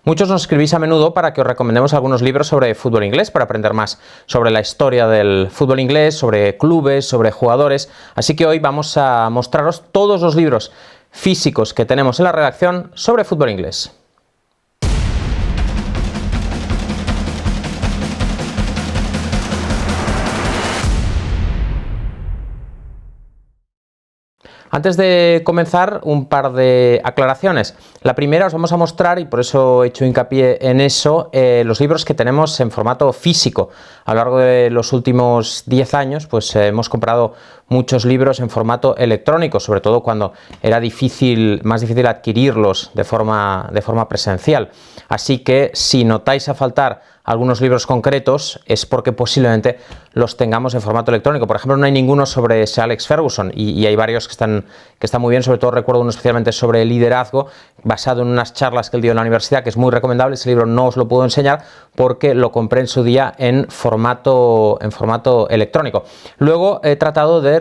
Muchos nos escribís a menudo para que os recomendemos algunos libros sobre fútbol inglés, para aprender más sobre la historia del fútbol inglés, sobre clubes, sobre jugadores. Así que hoy vamos a mostraros todos los libros físicos que tenemos en la redacción sobre fútbol inglés. Antes de comenzar, un par de aclaraciones. La primera, os vamos a mostrar, y por eso he hecho hincapié en eso, los libros que tenemos en formato físico. A lo largo de los últimos 10 años, pues hemos comprado muchos libros en formato electrónico, sobre todo cuando era más difícil adquirirlos de forma presencial. Así que si notáis a faltar algunos libros concretos es porque posiblemente los tengamos en formato electrónico. Por ejemplo, no hay ninguno sobre Sir Alex Ferguson y hay varios que están muy bien. Sobre todo recuerdo uno especialmente sobre liderazgo, basado en unas charlas que él dio en la universidad, que es muy recomendable. Ese libro no os lo puedo enseñar porque lo compré en su día en formato electrónico. Luego he tratado de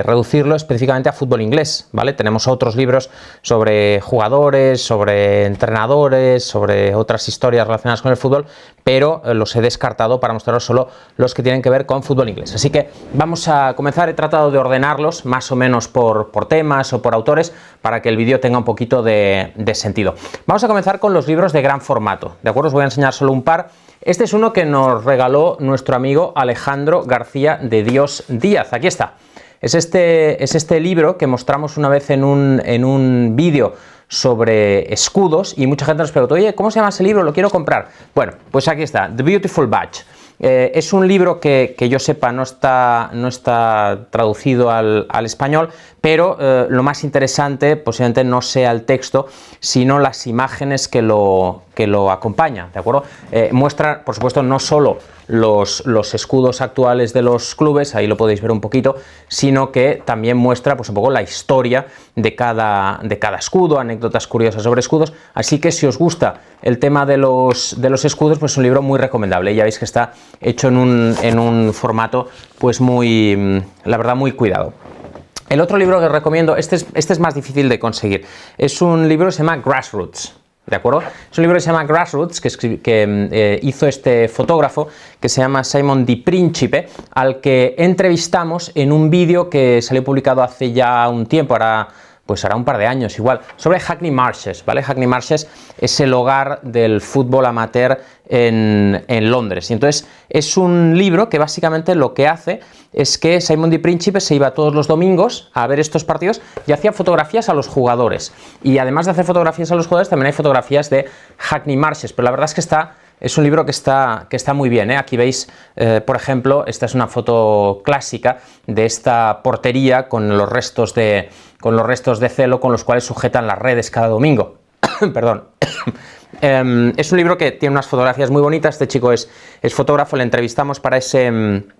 reducirlo específicamente a fútbol inglés, ¿vale? Tenemos otros libros sobre jugadores, sobre entrenadores, sobre otras historias relacionadas con el fútbol, pero los he descartado para mostraros solo los que tienen que ver con fútbol inglés. Así que vamos a comenzar. He tratado de ordenarlos más o menos por temas o por autores para que el vídeo tenga un poquito de sentido. Vamos a comenzar con los libros de gran formato, ¿de acuerdo? Os voy a enseñar solo un par. Este es uno que nos regaló nuestro amigo Alejandro García de Dios Díaz. Aquí está. Es este libro que mostramos una vez en un vídeo sobre escudos y mucha gente nos preguntó: oye, ¿cómo se llama ese libro? Lo quiero comprar. Bueno, pues aquí está, The Beautiful Badge. Es un libro que yo sepa no está traducido al español, pero lo más interesante posiblemente no sea el texto, sino las imágenes que lo acompañan, ¿de acuerdo? Muestra, por supuesto, no solo los escudos actuales de los clubes, ahí lo podéis ver un poquito, sino que también muestra pues un poco la historia de cada escudo, anécdotas curiosas sobre escudos. Así que si os gusta el tema de los escudos, pues es un libro muy recomendable. Ya veis que está hecho en un formato pues la verdad, muy cuidado. El otro libro que os recomiendo, este es más difícil de conseguir, es un libro que se llama Grassroots. ¿De acuerdo? Es un libro que se llama Grassroots, que hizo este fotógrafo que se llama Simon Di Principe, al que entrevistamos en un vídeo que salió publicado hace ya un tiempo, hará un par de años igual, sobre Hackney Marshes, ¿vale? Hackney Marshes es el hogar del fútbol amateur en Londres. Y entonces es un libro que básicamente lo que hace es que Simon Di Principe se iba todos los domingos a ver estos partidos y hacía fotografías a los jugadores. Y además de hacer fotografías a los jugadores, también hay fotografías de Hackney Marshes, pero la verdad es que es un libro que está muy bien, ¿eh? Aquí veis, por ejemplo, esta es una foto clásica de esta portería con los restos de celo con los cuales sujetan las redes cada domingo. Perdón. Es un libro que tiene unas fotografías muy bonitas. Este chico es fotógrafo, le entrevistamos para ese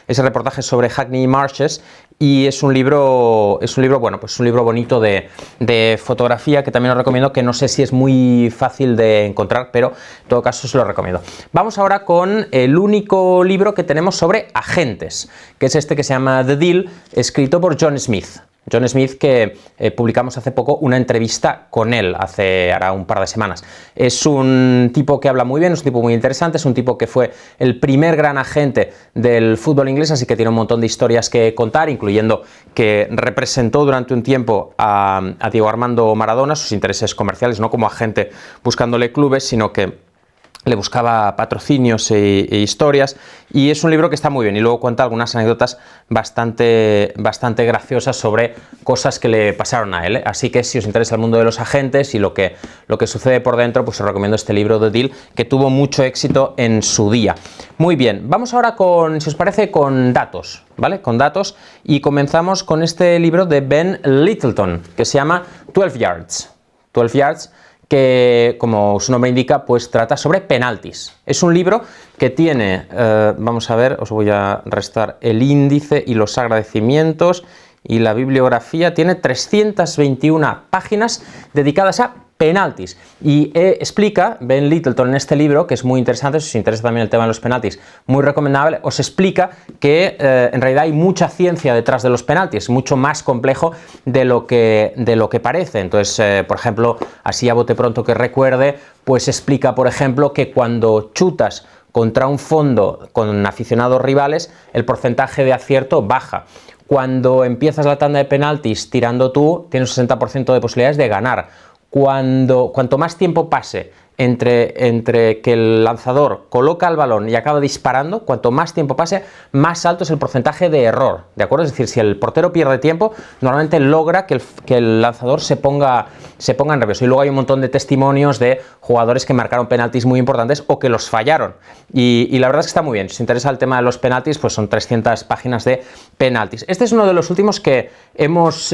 reportaje sobre Hackney Marshes y es un libro bonito de fotografía, que también os recomiendo, que no sé si es muy fácil de encontrar, pero en todo caso os lo recomiendo. Vamos ahora con el único libro que tenemos sobre agentes, que es este que se llama The Deal, escrito por John Smith. John Smith, que publicamos hace poco una entrevista con él, hará un par de semanas. Es un tipo que habla muy bien, es un tipo muy interesante, es un tipo que fue el primer gran agente del fútbol inglés, así que tiene un montón de historias que contar, incluyendo que representó durante un tiempo a Diego Armando Maradona, sus intereses comerciales, no como agente buscándole clubes, sino que le buscaba patrocinios e historias, y es un libro que está muy bien y luego cuenta algunas anécdotas bastante graciosas sobre cosas que le pasaron a él, ¿eh? Así que si os interesa el mundo de los agentes y lo que sucede por dentro, pues os recomiendo este libro The Deal, que tuvo mucho éxito en su día. Muy bien, vamos ahora si os parece, con datos, ¿vale? Con datos, y comenzamos con este libro de Ben Littleton, que se llama 12 Yards. 12 Yards, que, como su nombre indica, pues trata sobre penaltis. Es un libro que tiene, vamos a ver, os voy a restar el índice y los agradecimientos, y la bibliografía tiene 321 páginas dedicadas a penaltis. Y explica, Ben Littleton en este libro, que es muy interesante, si os interesa también el tema de los penaltis, muy recomendable, os explica que en realidad hay mucha ciencia detrás de los penaltis, mucho más complejo de lo que parece. Entonces, por ejemplo, así a bote pronto que recuerde, pues explica, por ejemplo, que cuando chutas contra un fondo con aficionados rivales, el porcentaje de acierto baja. Cuando empiezas la tanda de penaltis tirando tú, tienes un 60% de posibilidades de ganar. Cuanto más tiempo pase entre que el lanzador coloca el balón y acaba disparando, cuanto más tiempo pase, más alto es el porcentaje de error, ¿de acuerdo? Es decir, si el portero pierde tiempo, normalmente logra que el lanzador se ponga nervioso. Y luego hay un montón de testimonios de jugadores que marcaron penaltis muy importantes o que los fallaron. Y la verdad es que está muy bien. Si os interesa el tema de los penaltis, pues son 300 páginas de penaltis. Este es uno de los últimos que hemos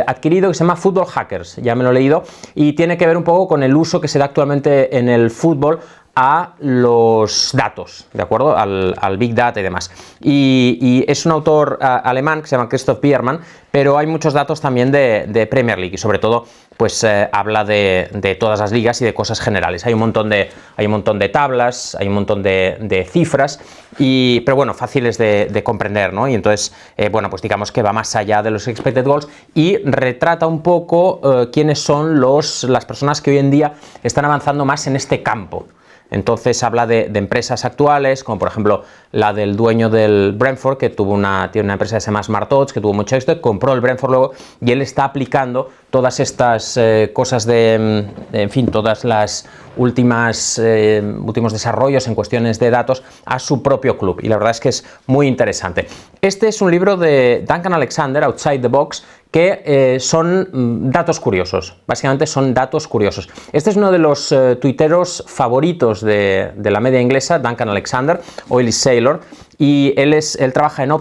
adquirido, que se llama Football Hackers, ya me lo he leído, y tiene que ver un poco con el uso que se da actualmente en el fútbol a los datos, ¿de acuerdo? Al Big Data y demás. Y es un autor alemán que se llama Christoph Biermann, pero hay muchos datos también de Premier League y sobre todo pues habla de todas las ligas y de cosas generales. Hay un montón de tablas, hay un montón de cifras, pero bueno, fáciles de comprender, ¿no? Y entonces, bueno, pues digamos que va más allá de los expected goals y retrata un poco quiénes son las personas que hoy en día están avanzando más en este campo. Entonces habla de empresas actuales, como por ejemplo la del dueño del Brentford, que tiene una empresa que se llama Smart Odds, que tuvo mucho éxito, compró el Brentford luego, y él está aplicando todas estas cosas en fin, todas las últimos desarrollos en cuestiones de datos a su propio club, y la verdad es que es muy interesante. Este es un libro de Duncan Alexander, Outside the Box, que son datos curiosos, básicamente son datos curiosos. Este es uno de los tuiteros favoritos de la media inglesa, Duncan Alexander, Oily Sailor, y él trabaja en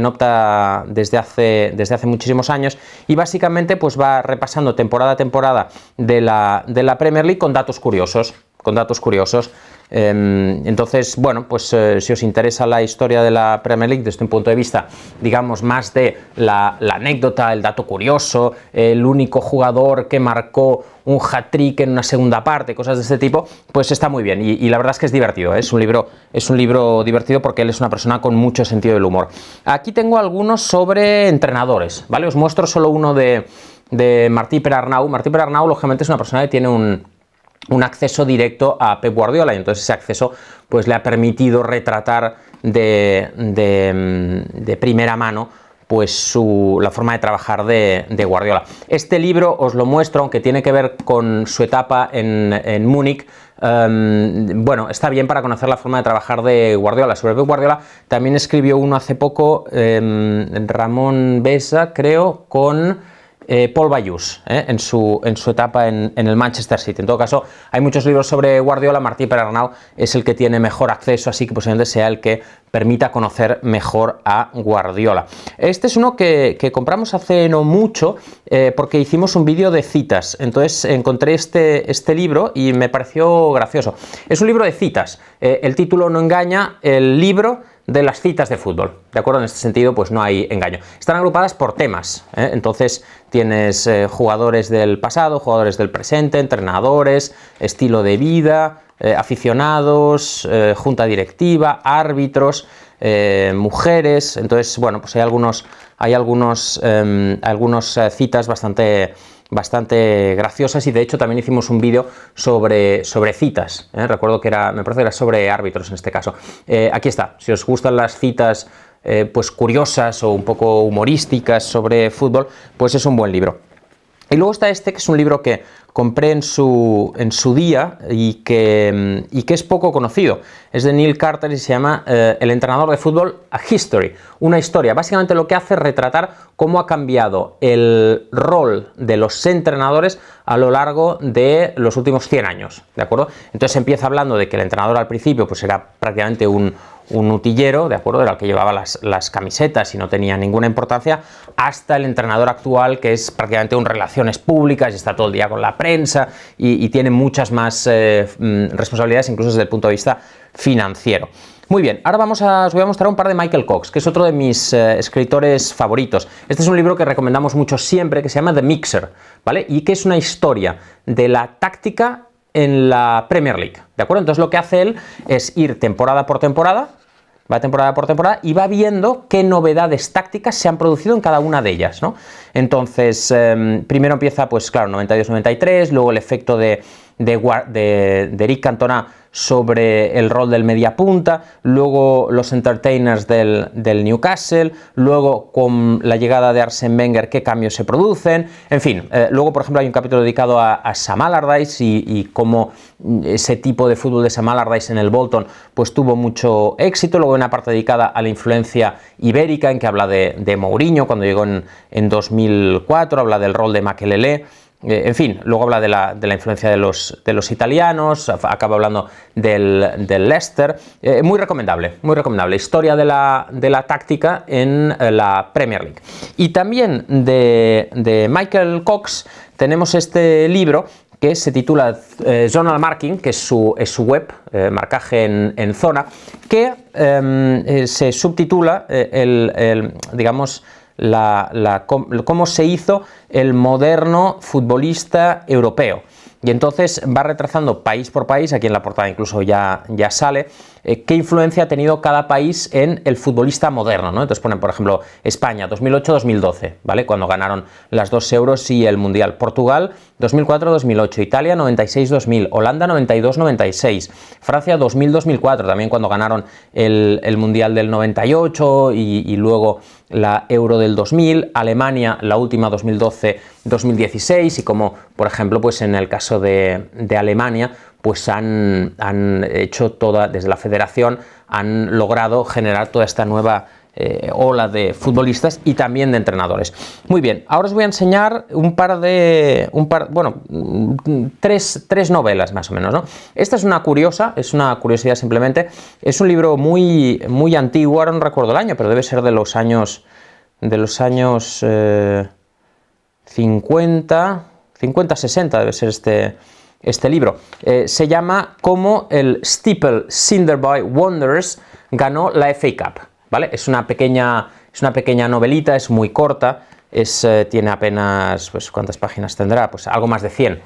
Opta desde hace muchísimos años, y básicamente pues va repasando temporada a temporada de la Premier League con datos curiosos. Entonces, bueno, pues si os interesa la historia de la Premier League desde un punto de vista, digamos, más de la anécdota, el dato curioso, el único jugador que marcó un hat-trick en una segunda parte, cosas de este tipo, pues está muy bien y la verdad es que es divertido, ¿eh? Es un libro divertido porque él es una persona con mucho sentido del humor. Aquí tengo algunos sobre entrenadores, ¿vale? Os muestro solo uno de Martí Perarnau. Martí Perarnau, lógicamente, es una persona que tiene un acceso directo a Pep Guardiola, y entonces ese acceso pues le ha permitido retratar de primera mano pues la forma de trabajar de Guardiola. Este libro os lo muestro, aunque tiene que ver con su etapa en Múnich. Bueno, está bien para conocer la forma de trabajar de Guardiola. Sobre Pep Guardiola también escribió uno hace poco, Ramón Besa, creo, con Paul Bayús, en su etapa en el Manchester City. En todo caso, hay muchos libros sobre Guardiola. Martí Perarnau es el que tiene mejor acceso, así que posiblemente sea el que permita conocer mejor a Guardiola. Este es uno que compramos hace no mucho porque hicimos un vídeo de citas. Entonces encontré este libro y me pareció gracioso. Es un libro de citas. El título no engaña, el libro de las citas de fútbol, ¿de acuerdo? En este sentido, pues no hay engaño. Están agrupadas por temas, ¿eh? Entonces tienes jugadores del pasado, jugadores del presente, entrenadores, estilo de vida, aficionados, junta directiva, árbitros, mujeres. Entonces, bueno, pues hay algunas citas bastante graciosas, y de hecho también hicimos un vídeo sobre citas, recuerdo que me parece que era sobre árbitros en este caso. Aquí está, si os gustan las citas pues curiosas o un poco humorísticas sobre fútbol, pues es un buen libro. Y luego está este, que es un libro que compré en su día y que es poco conocido. Es de Neil Carter y se llama El entrenador de fútbol, A History, una historia. Básicamente lo que hace es retratar cómo ha cambiado el rol de los entrenadores a lo largo de los últimos 100 años, ¿de acuerdo? Entonces empieza hablando de que el entrenador al principio pues era prácticamente un utillero, ¿de acuerdo? Era el que llevaba las camisetas y no tenía ninguna importancia, hasta el entrenador actual, que es prácticamente un relaciones públicas y está todo el día con la prensa y tiene muchas más responsabilidades, incluso desde el punto de vista financiero. Muy bien, ahora os voy a mostrar un par de Michael Cox, que es otro de mis escritores favoritos. Este es un libro que recomendamos mucho siempre, que se llama The Mixer, ¿vale? Y que es una historia de la táctica en la Premier League, ¿de acuerdo? Entonces lo que hace él es ir temporada por temporada, va temporada por temporada y va viendo qué novedades tácticas se han producido en cada una de ellas, ¿no? Entonces, primero empieza, pues claro, 92-93, luego el efecto de Eric Cantona sobre el rol del mediapunta, luego los entertainers del Newcastle, luego con la llegada de Arsene Wenger qué cambios se producen, en fin, luego por ejemplo hay un capítulo dedicado a Sam Allardyce y cómo ese tipo de fútbol de Sam Allardyce en el Bolton pues tuvo mucho éxito, luego una parte dedicada a la influencia ibérica en que habla de Mourinho cuando llegó en 2004, habla del rol de Makelele. En fin, luego habla de la influencia de los italianos, acaba hablando del Leicester, muy recomendable, historia de la táctica en la Premier League. Y también de Michael Cox tenemos este libro que se titula Zonal Marking, que es su web, marcaje en zona, que se subtitula digamos, cómo se hizo el moderno futbolista europeo. Y entonces va retrasando país por país, aquí en la portada incluso ya sale, qué influencia ha tenido cada país en el futbolista moderno, ¿no? Entonces ponen, por ejemplo, España 2008-2012, ¿vale? Cuando ganaron las 2 euros y el Mundial. Portugal 2004-2008, Italia 96-2000, Holanda 92-96, Francia 2000-2004, también cuando ganaron el Mundial del 98 y luego la Euro del 2000, Alemania la última 2012-2016 y como por ejemplo pues en el caso de Alemania pues han hecho desde la federación han logrado generar toda esta nueva ola de futbolistas y también de entrenadores. Muy bien, ahora os voy a enseñar tres novelas más o menos, ¿no? Esta es una curiosidad simplemente, es un libro muy antiguo, ahora no recuerdo el año, pero debe ser de los años 50, 60 debe ser este libro. Se llama Cómo el Steeple Cinderby Wanderers ganó la FA Cup. ¿Vale? Es una pequeña novelita, es muy corta, tiene apenas, pues, ¿cuántas páginas tendrá? Pues algo más de 100,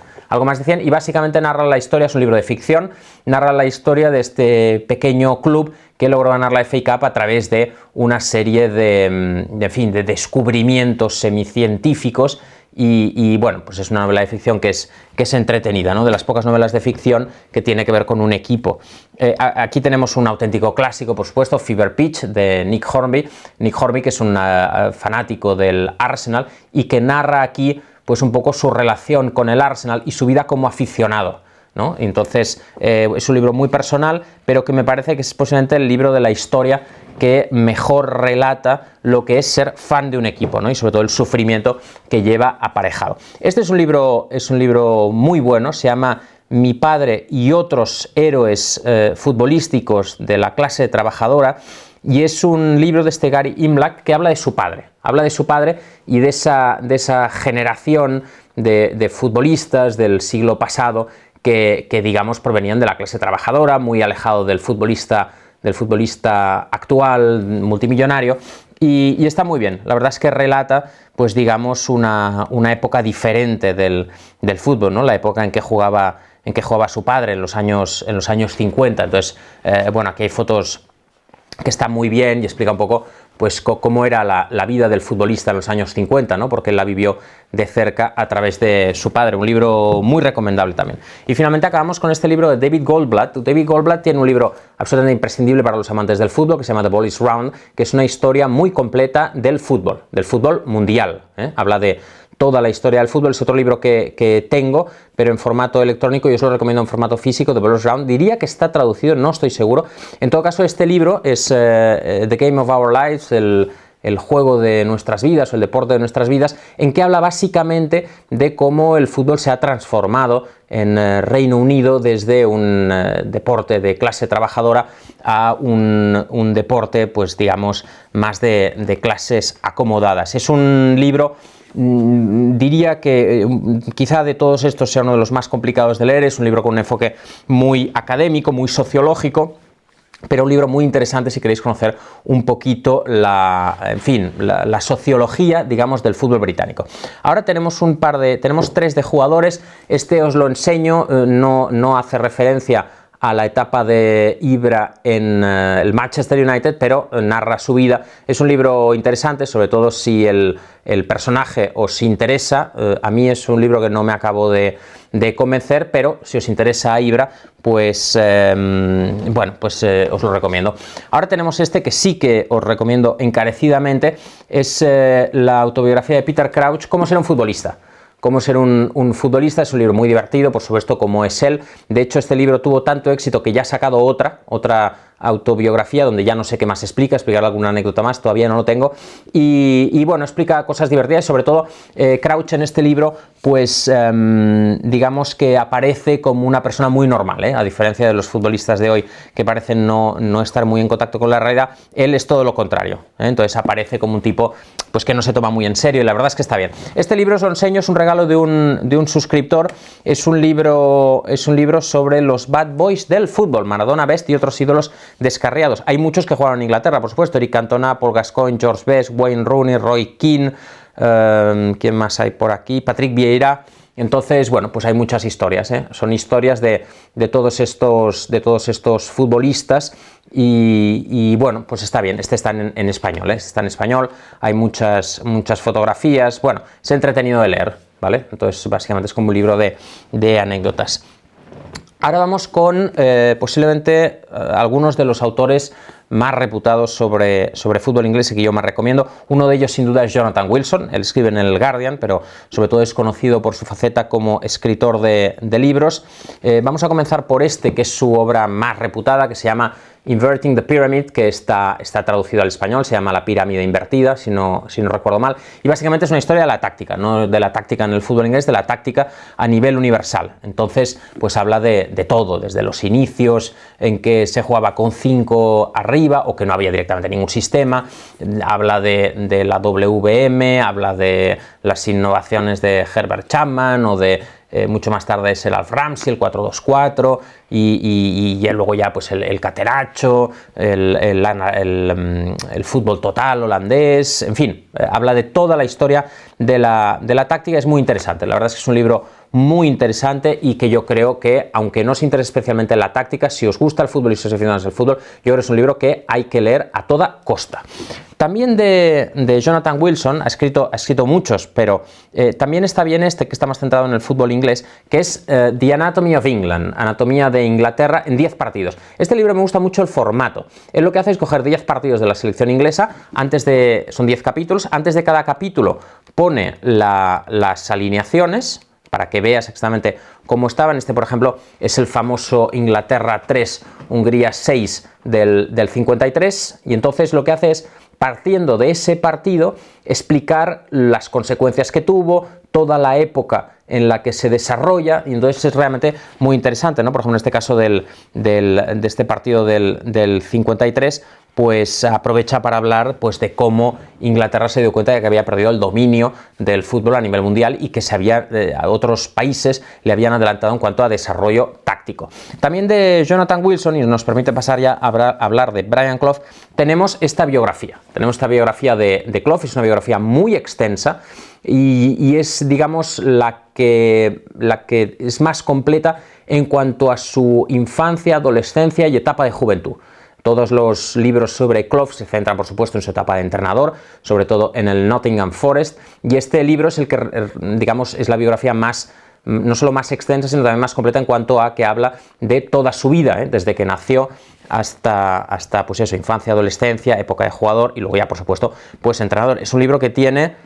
y básicamente narra la historia, es un libro de ficción, narra la historia de este pequeño club que logró ganar la FA Cup a través de una serie de descubrimientos semicientíficos. Y bueno, pues es una novela de ficción que es entretenida, ¿no? De las pocas novelas de ficción que tiene que ver con un equipo. Aquí tenemos un auténtico clásico, por supuesto, Fever Pitch, de Nick Hornby. Nick Hornby, que es un fanático del Arsenal y que narra aquí pues un poco su relación con el Arsenal y su vida como aficionado, ¿no? Entonces es un libro muy personal, pero que me parece que es posiblemente el libro de la historia que mejor relata lo que es ser fan de un equipo, ¿no? Y sobre todo el sufrimiento que lleva aparejado. Este es un libro muy bueno, se llama Mi padre y otros héroes futbolísticos de la clase trabajadora, y es un libro de este Gary Imlach que habla de su padre y de esa generación de futbolistas del siglo pasado que digamos provenían de la clase trabajadora, muy alejado del futbolista actual multimillonario, y está muy bien. La verdad es que relata pues digamos una época diferente del fútbol, ¿no? La época en que jugaba su padre en los años 50. Entonces bueno, aquí hay fotos que están muy bien y explica un poco pues cómo era la vida del futbolista en los años 50, ¿no? Porque él la vivió de cerca a través de su padre. Un libro muy recomendable también. Y finalmente acabamos con este libro de David Goldblatt. David Goldblatt tiene un libro absolutamente imprescindible para los amantes del fútbol que se llama The Ball is Round, que es una historia muy completa del fútbol mundial, ¿eh? Habla de toda la historia del fútbol. Es otro libro que tengo, pero en formato electrónico. Yo os lo recomiendo en formato físico, The Ball is Round. Diría que está traducido, no estoy seguro. En todo caso, este libro es The Game of Our Lives, el juego de nuestras vidas, o el deporte de nuestras vidas, en que habla básicamente de cómo el fútbol se ha transformado en Reino Unido desde un deporte de clase trabajadora a un deporte, pues digamos, más de clases acomodadas. Es un libro, diría que quizá de todos estos sea uno de los más complicados de leer. Es un libro con un enfoque muy académico, muy sociológico, pero un libro muy interesante si queréis conocer un poquito la sociología, digamos, del fútbol británico. Ahora tenemos tenemos 3 de jugadores. Este os lo enseño, no hace referencia a la etapa de Ibra en el Manchester United, pero narra su vida. Es un libro interesante, sobre todo si el personaje os interesa. A mí es un libro que no me acabo de convencer, pero si os interesa Ibra, pues os lo recomiendo. Ahora tenemos este que sí que os recomiendo encarecidamente, es la autobiografía de Peter Crouch, Cómo ser un futbolista. Cómo ser un futbolista. Es un libro muy divertido, por supuesto, como es él. De hecho, este libro tuvo tanto éxito que ya ha sacado otra autobiografía donde ya no sé qué más explicar alguna anécdota más, todavía no lo tengo, y bueno, explica cosas divertidas. Sobre todo Crouch en este libro, pues digamos que aparece como una persona muy normal, a diferencia de los futbolistas de hoy que parecen no estar muy en contacto con la realidad. Él es todo lo contrario, entonces aparece como un tipo pues que no se toma muy en serio, y la verdad es que está bien. Este libro os lo enseño, es un regalo de un suscriptor. Es un libro sobre los bad boys del fútbol, Maradona, Best y otros ídolos descarriados. Hay muchos que jugaron en Inglaterra, por supuesto: Eric Cantona, Paul Gascoigne, George Best, Wayne Rooney, Roy Keane, ¿quién más hay por aquí? Patrick Vieira. Entonces, bueno, pues hay muchas historias, son historias de todos estos futbolistas, y bueno, pues está bien. Este está en español, está en español, hay muchas fotografías. Bueno, es entretenido de leer, ¿vale? Entonces, básicamente es como un libro de anécdotas. Ahora vamos con posiblemente algunos de los autores más reputados sobre fútbol inglés y que yo más recomiendo. Uno de ellos sin duda es Jonathan Wilson. Él escribe en el Guardian, pero sobre todo es conocido por su faceta como escritor de libros. Vamos a comenzar por este, que es su obra más reputada, que se llama Inverting the Pyramid, que está traducido al español, se llama La pirámide invertida, si no recuerdo mal, y básicamente es una historia de la táctica, no de la táctica en el fútbol inglés, de la táctica a nivel universal. Entonces, pues habla de todo, desde los inicios en que se jugaba con 5 arriba o que no había directamente ningún sistema, habla de la WM, habla de las innovaciones de Herbert Chapman o de mucho más tarde es el Alf Ramsey, el 4-2-4, y luego ya pues el cateracho, el fútbol total holandés, en fin, habla de toda la historia de la táctica. Es muy interesante, la verdad es que es un libro muy interesante, y que yo creo que, aunque no os interese especialmente la táctica, si os gusta el fútbol y si os aficionados al fútbol, yo creo que es un libro que hay que leer a toda costa. También de Jonathan Wilson ha escrito muchos, pero también está bien este, que está más centrado en el fútbol inglés, que es The Anatomy of England, Anatomía de Inglaterra, en 10 partidos. Este libro me gusta mucho el formato. Él lo que hace es coger 10 partidos de la selección inglesa, son 10 capítulos, antes de cada capítulo pone las alineaciones, para que veas exactamente cómo estaban. Este, por ejemplo, es el famoso Inglaterra 3, Hungría 6 del 53, y entonces lo que hace es, partiendo de ese partido, explicar las consecuencias que tuvo, toda la época en la que se desarrolla, y entonces es realmente muy interesante, ¿no? Por ejemplo, en este caso de este partido del 53, pues aprovecha para hablar pues de cómo Inglaterra se dio cuenta de que había perdido el dominio del fútbol a nivel mundial, y que a otros países le habían adelantado en cuanto a desarrollo táctico. También de Jonathan Wilson, y nos permite pasar ya a hablar de Brian Clough, tenemos esta biografía. De Clough. Es una biografía muy extensa, y es, digamos, la que es más completa en cuanto a su infancia, adolescencia y etapa de juventud. Todos los libros sobre Clough se centran, por supuesto, en su etapa de entrenador, sobre todo en el Nottingham Forest, y este libro es el que, digamos, es la biografía no solo más extensa, sino también más completa en cuanto a que habla de toda su vida, desde que nació hasta pues eso, infancia, adolescencia, época de jugador, y luego ya, por supuesto, pues entrenador. Es un libro que tiene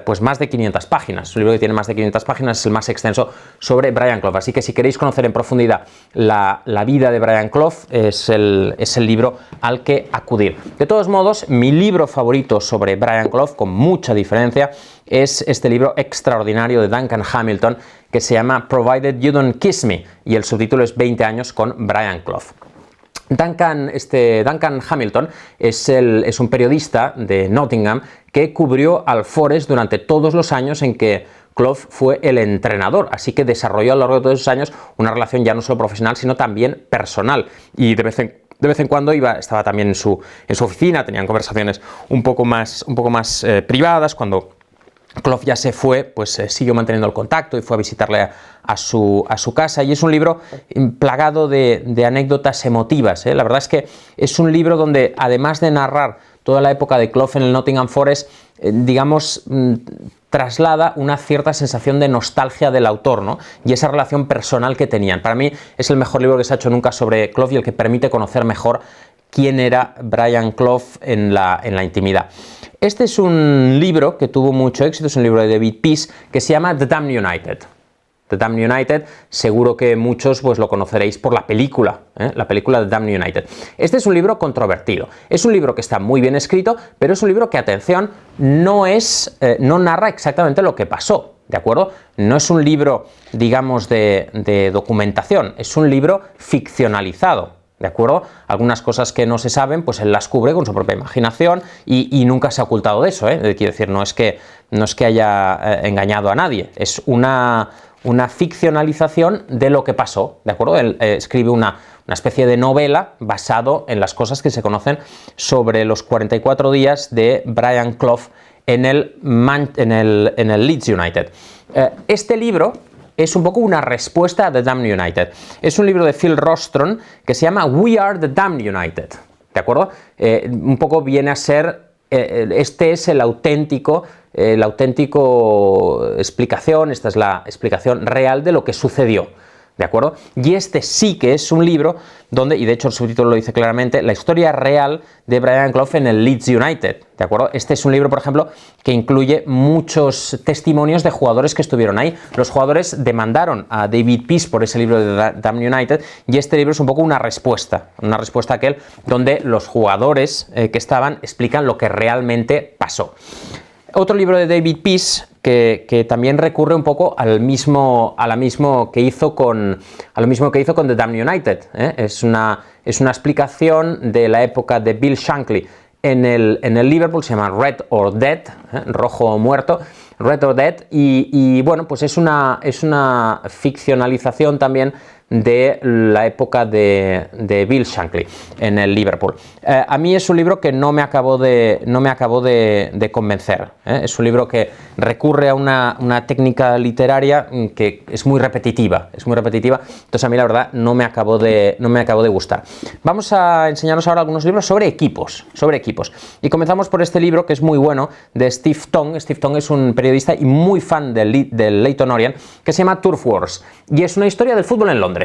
pues más de 500 páginas. Un libro que tiene más de 500 páginas, es el más extenso sobre Brian Clough. Así que si queréis conocer en profundidad la vida de Brian Clough, es el libro al que acudir. De todos modos, mi libro favorito sobre Brian Clough, con mucha diferencia, es este libro extraordinario de Duncan Hamilton, que se llama Provided You Don't Kiss Me, y el subtítulo es 20 años con Brian Clough. Duncan Hamilton es un periodista de Nottingham que cubrió al Forest durante todos los años en que Clough fue el entrenador, así que desarrolló a lo largo de todos esos años una relación ya no solo profesional, sino también personal, y de vez en de vez en cuando estaba también en su oficina, tenían conversaciones un poco más privadas. Cuando Clough ya se fue, pues siguió manteniendo el contacto y fue a visitarle a su casa, y es un libro plagado de anécdotas emotivas, ¿eh? La verdad es que es un libro donde, además de narrar toda la época de Clough en el Nottingham Forest, digamos, traslada una cierta sensación de nostalgia del autor, ¿no? Y esa relación personal que tenían. Para mí es el mejor libro que se ha hecho nunca sobre Clough y el que permite conocer mejor quién era Brian Clough en la intimidad. Este es un libro que tuvo mucho éxito, es un libro de David Peace que se llama The Damned United. The Damned United, seguro que muchos pues lo conoceréis por la película The Damned United. Este es un libro controvertido, es un libro que está muy bien escrito, pero es un libro que, atención, no narra exactamente lo que pasó, ¿de acuerdo? No es un libro, digamos, de documentación, es un libro ficcionalizado, ¿de acuerdo? Algunas cosas que no se saben, pues él las cubre con su propia imaginación y nunca se ha ocultado de eso, ¿eh? Quiero decir, no es que haya engañado a nadie, es una ficcionalización de lo que pasó, ¿de acuerdo? Él escribe una especie de novela basado en las cosas que se conocen sobre los 44 días de Brian Clough en el Leeds United. Este libro es un poco una respuesta a The Damned United. Es un libro de Phil Rostron que se llama We Are the Damned United, ¿de acuerdo? Un poco viene a ser, este es la auténtica explicación, esta es la explicación real de lo que sucedió, ¿de acuerdo? Y este sí que es un libro donde, y de hecho el subtítulo lo dice claramente, la historia real de Brian Clough en el Leeds United, ¿de acuerdo? Este es un libro, por ejemplo, que incluye muchos testimonios de jugadores que estuvieron ahí. Los jugadores demandaron a David Peace por ese libro de Damned United, y este libro es un poco una respuesta a aquel, donde los jugadores que estaban explican lo que realmente pasó. Otro libro de David Peace que también recurre un poco a lo mismo que hizo con The Damned United, ¿eh? Es una explicación de la época de Bill Shankly en el Liverpool, se llama Red or Dead, rojo o muerto, Red or Dead, y bueno, pues es una ficcionalización también de la época de Bill Shankly en el Liverpool. A mí es un libro que no me acabó de convencer, ¿eh? Es un libro que recurre a una técnica literaria que es muy repetitiva, entonces a mí la verdad no me acabó de gustar. Vamos a enseñaros ahora algunos libros sobre equipos, y comenzamos por este libro que es muy bueno, de Steve Tongue. Steve Tongue es un periodista y muy fan del Leyton Orient, que se llama Turf Wars, y es una historia del fútbol en Londres,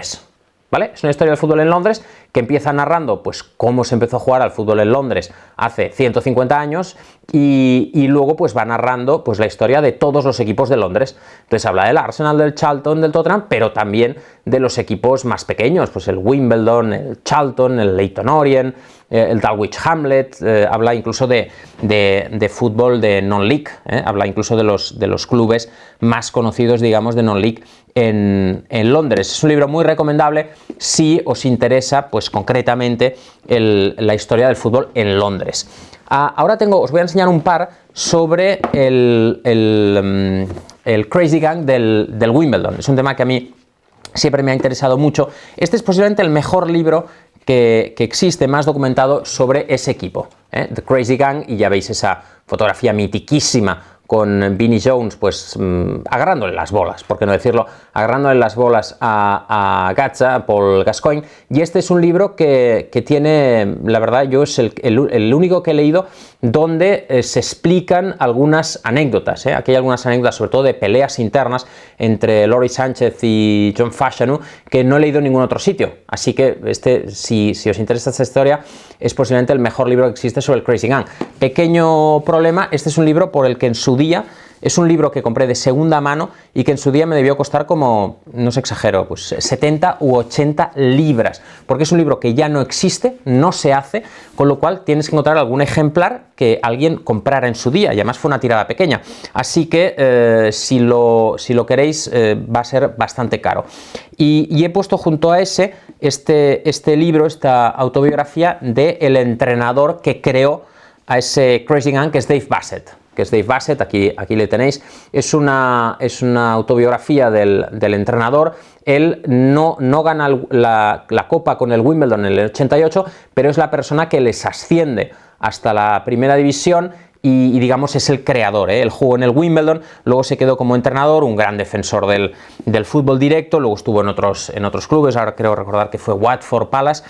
¿vale? Es una historia del fútbol en Londres que empieza narrando pues cómo se empezó a jugar al fútbol en Londres hace 150 años y luego pues va narrando pues la historia de todos los equipos de Londres. Entonces habla del Arsenal, del Charlton, del Tottenham, pero también de los equipos más pequeños, pues el Wimbledon, el Charlton, el Leyton Orient, el Dulwich Hamlet, habla incluso de fútbol de non-league, habla incluso de los clubes más conocidos, digamos, de non-league en Londres. Es un libro muy recomendable si os interesa pues concretamente la historia del fútbol en Londres. Ahora os voy a enseñar un par sobre el Crazy Gang del Wimbledon. Es un tema que a mí siempre me ha interesado mucho. Este es posiblemente el mejor libro que existe, más documentado sobre ese equipo, The Crazy Gang, y ya veis esa fotografía mitiquísima con Vinnie Jones, pues agarrándole las bolas, por qué no decirlo, agarrándole las bolas a Gazza, a Paul Gascoigne. Y este es un libro que tiene, la verdad, yo es el único que he leído donde se explican algunas anécdotas, Aquí hay algunas anécdotas, sobre todo de peleas internas entre Laurie Sánchez y John Fashanu, que no he leído en ningún otro sitio. Así que si os interesa esta historia, es posiblemente el mejor libro que existe sobre el Crazy Gang. Pequeño problema, este es un libro por el que en su día, es un libro que compré de segunda mano y que en su día me debió costar como, no se exagero, pues 70 u 80 libras, porque es un libro que ya no existe, no se hace, con lo cual tienes que encontrar algún ejemplar que alguien comprara en su día, y además fue una tirada pequeña, así que si lo queréis va a ser bastante caro. Y he puesto junto a este libro, esta autobiografía del entrenador que creó a ese Crazy Gang, que es Dave Bassett. que es Dave Bassett, aquí le tenéis. Es una autobiografía del entrenador. Él no gana la Copa con el Wimbledon en el 88, pero es la persona que les asciende hasta la primera división y digamos es el creador, ¿eh? Él jugó en el Wimbledon, luego se quedó como entrenador, un gran defensor del fútbol directo, luego estuvo en otros clubes, ahora creo recordar que fue Watford Palace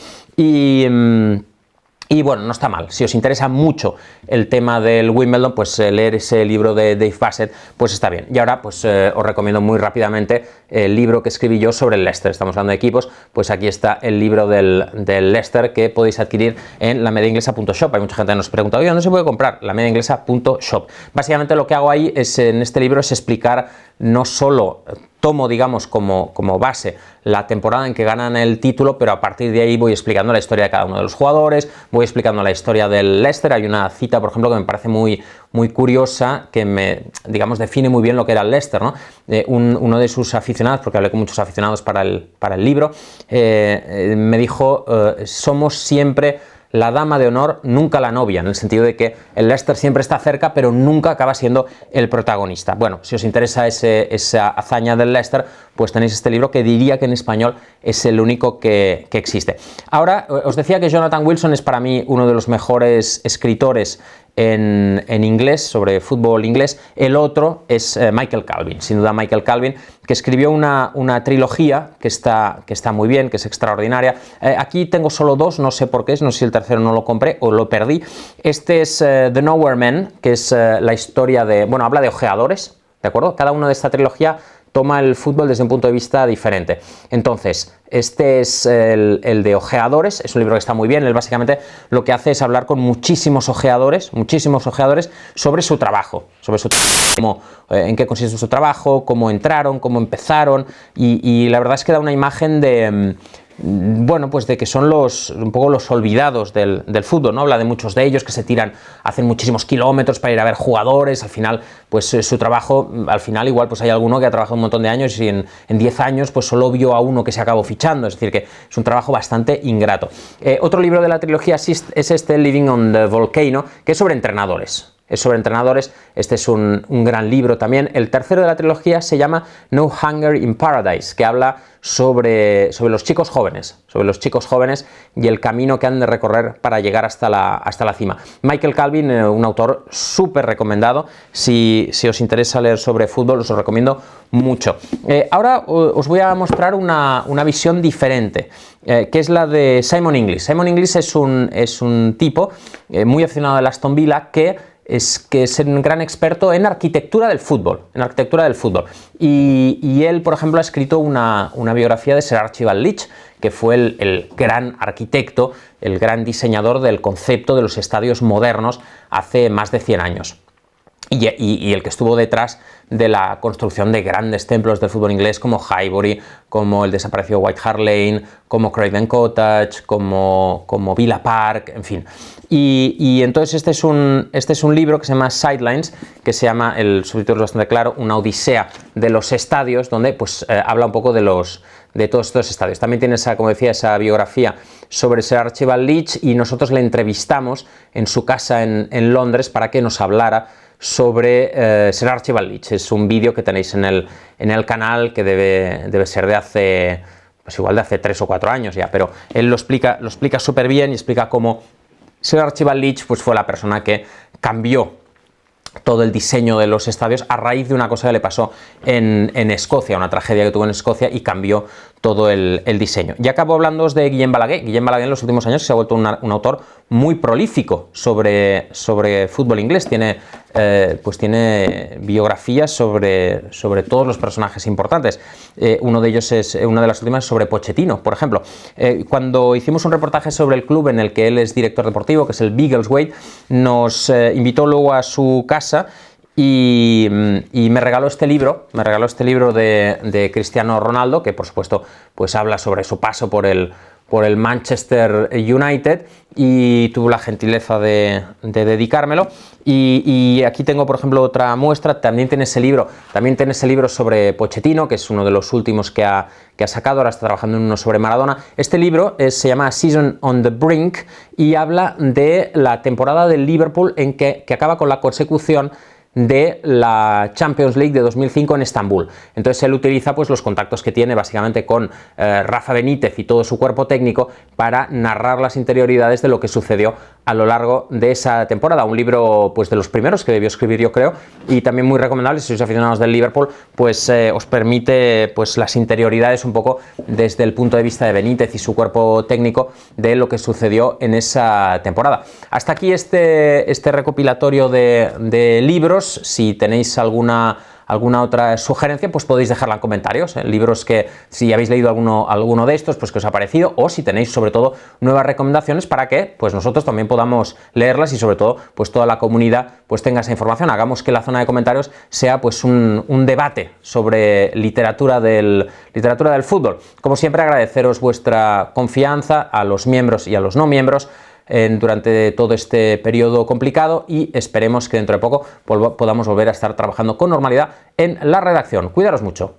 y bueno, no está mal. Si os interesa mucho el tema del Wimbledon, pues leer ese libro de Dave Bassett, pues está bien. Y ahora pues os recomiendo muy rápidamente el libro que escribí yo sobre el Leicester. Estamos hablando de equipos, pues aquí está el libro del Leicester que podéis adquirir en lamediainglesa.shop. Hay mucha gente que nos pregunta, oye, ¿dónde se puede comprar? lamediainglesa.shop. Básicamente lo que hago ahí en este libro es explicar no solo tomo, digamos, como base la temporada en que ganan el título, pero a partir de ahí voy explicando la historia de cada uno de los jugadores, voy explicando la historia del Leicester. Hay una cita, por ejemplo, que me parece muy curiosa, que digamos, define muy bien lo que era el Leicester, ¿no? Uno de sus aficionados, porque hablé con muchos aficionados para el libro, me dijo, somos siempre la dama de honor, nunca la novia, en el sentido de que el Leicester siempre está cerca, pero nunca acaba siendo el protagonista. Bueno, si os interesa esa hazaña del Leicester, pues tenéis este libro que diría que en español es el único que existe. Ahora, os decía que Jonathan Wilson es para mí uno de los mejores escritores en inglés, sobre fútbol inglés. El otro es Michael Calvin, sin duda Michael Calvin, que escribió una trilogía que está muy bien, que es extraordinaria. Aquí tengo solo dos, no sé por qué, no sé si el tercero no lo compré o lo perdí. Este es The Nowhere Men, que es la historia bueno, habla de ojeadores, ¿de acuerdo? Cada uno de esta trilogía toma el fútbol desde un punto de vista diferente. Entonces, este es el de ojeadores, es un libro que está muy bien. Él básicamente lo que hace es hablar con muchísimos ojeadores sobre su trabajo, en qué consiste su trabajo, cómo entraron, cómo empezaron, y la verdad es que da una imagen de bueno, pues de que son un poco los olvidados del fútbol, ¿no? Habla de muchos de ellos que se tiran, hacen muchísimos kilómetros para ir a ver jugadores, al final, pues su trabajo, al final igual pues hay alguno que ha trabajado un montón de años y en 10 años pues solo vio a uno que se acabó fichando, es decir que es un trabajo bastante ingrato. Otro libro de la trilogía es este, Living on the Volcano, que es sobre entrenadores. Este es un gran libro también. El tercero de la trilogía se llama No Hunger in Paradise, que habla sobre los chicos jóvenes, y el camino que han de recorrer para llegar hasta la cima. Michael Calvin, un autor súper recomendado. Si os interesa leer sobre fútbol, os lo recomiendo mucho. Ahora os voy a mostrar una visión diferente, que es la de Simon Inglis. Simon Inglis es un tipo muy aficionado al Aston Villa que es un gran experto en arquitectura del fútbol, y él, por ejemplo, ha escrito una biografía de Sir Archibald Leach, que fue el gran arquitecto, el gran diseñador del concepto de los estadios modernos hace más de 100 años. Y el que estuvo detrás de la construcción de grandes templos del fútbol inglés como Highbury, como el desaparecido White Hart Lane, como Craven Cottage, como Villa Park, en fin. Y entonces este es un libro que se llama Sidelines, que se llama, el subtítulo es bastante claro, una odisea de los estadios, donde pues habla un poco de todos estos estadios. También tiene como decía, esa biografía sobre Sir Archibald Leach, y nosotros le entrevistamos en su casa en Londres para que nos hablara sobre Sir Archibald Leach. Es un vídeo que tenéis en el canal, que debe ser de hace, pues igual de hace 3 o 4 años ya, pero él lo explica súper bien, y explica cómo Sir Archibald Leach pues fue la persona que cambió todo el diseño de los estadios a raíz de una cosa que le pasó en Escocia, una tragedia que tuvo en Escocia, y cambió todo el diseño. Y acabo hablándoos de Guillem Balaguer. Guillem Balaguer en los últimos años se ha vuelto un autor muy prolífico sobre fútbol inglés. Tiene biografías sobre todos los personajes importantes. Uno de ellos es una de las últimas sobre Pochettino, por ejemplo. Cuando hicimos un reportaje sobre el club en el que él es director deportivo, que es el Biggleswade, nos invitó luego a su casa y me regaló este libro de Cristiano Ronaldo, que por supuesto pues habla sobre su paso por el Manchester United, y tuvo la gentileza de dedicármelo. Y aquí tengo, por ejemplo, otra muestra. También tiene ese libro sobre Pochettino, que es uno de los últimos que ha sacado. Ahora está trabajando en uno sobre Maradona. Este libro se llama Season on the Brink y habla de la temporada del Liverpool que acaba con la consecución de la Champions League de 2005 en Estambul. Entonces él utiliza pues los contactos que tiene básicamente con Rafa Benítez y todo su cuerpo técnico para narrar las interioridades de lo que sucedió a lo largo de esa temporada. Un libro pues de los primeros que debió escribir, yo creo, y también muy recomendable si sois aficionados del Liverpool, pues os permite pues las interioridades un poco desde el punto de vista de Benítez y su cuerpo técnico de lo que sucedió en esa temporada. Hasta aquí este recopilatorio de libros. Si tenéis alguna otra sugerencia, pues podéis dejarla en comentarios, libros que si habéis leído alguno de estos, pues que os ha parecido, o si tenéis sobre todo nuevas recomendaciones para que pues nosotros también podamos leerlas y sobre todo pues toda la comunidad pues tenga esa información. Hagamos que la zona de comentarios sea pues un debate sobre literatura del fútbol. Como siempre, agradeceros vuestra confianza a los miembros y a los no miembros durante todo este periodo complicado, y esperemos que dentro de poco podamos volver a estar trabajando con normalidad en la redacción. Cuidaros mucho.